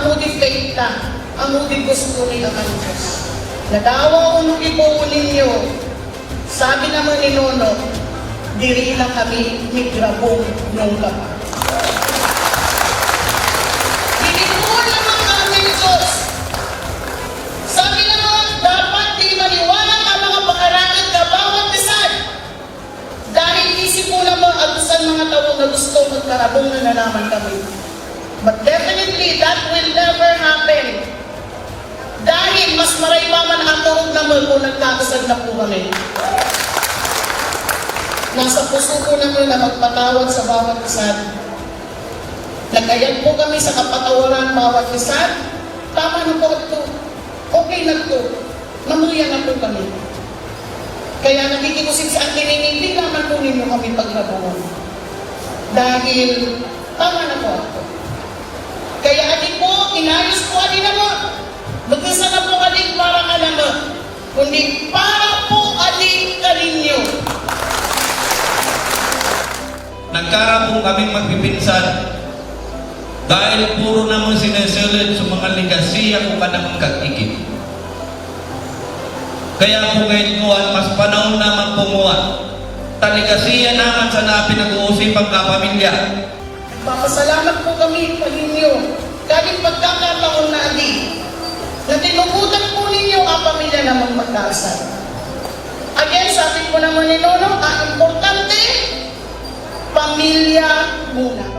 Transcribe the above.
amudi faith lang, amudi gusto nila ang Diyos. Nadawa unugi po ninyo, sabi naman ni Nono, diri lang kami ni grabong nung kapag. Binigul naman kami Diyos. Sabi naman, dapat di maniwala ka mga pakarakit ka bawat bisan. Dahil isip mo naman agusan mga tao na gusto magkarabong na nalaman kami. But definitely, that will never happen. Dahil mas maray pa man ang turog naman kung nagkakasag na po kami. Nasa puso ko naman na magpatawad sa bawat isa. Nagayag po kami sa kapatawaran bawat isa. Tama na po ito. Okay na ito. Mamuya na po kami. Kaya nakikikusip sa atin, hindi naman po ninyo kami pagrabungan. Dahil tama na po ito. Kaya adik po, inayos po adik na mo. Magkasa na po adik para ka naman. Kundi para po adik ka ninyo. Nagkarapong kaming magpipinsan dahil puro naman sineselid sa mga ligasiya kung kanang kagigit. Kaya po ngayon ko, mas panahon naman pumuha. Taligasiya naman sa napinag-uusipang kapamilya. Papasalamat po kami sa inyo. Kahit pagkakataon na adik, na tinugutan po ninyo ang pamilya namang magkasal. Again, sabi ko naman ni Nono, ang importante, pamilya muna.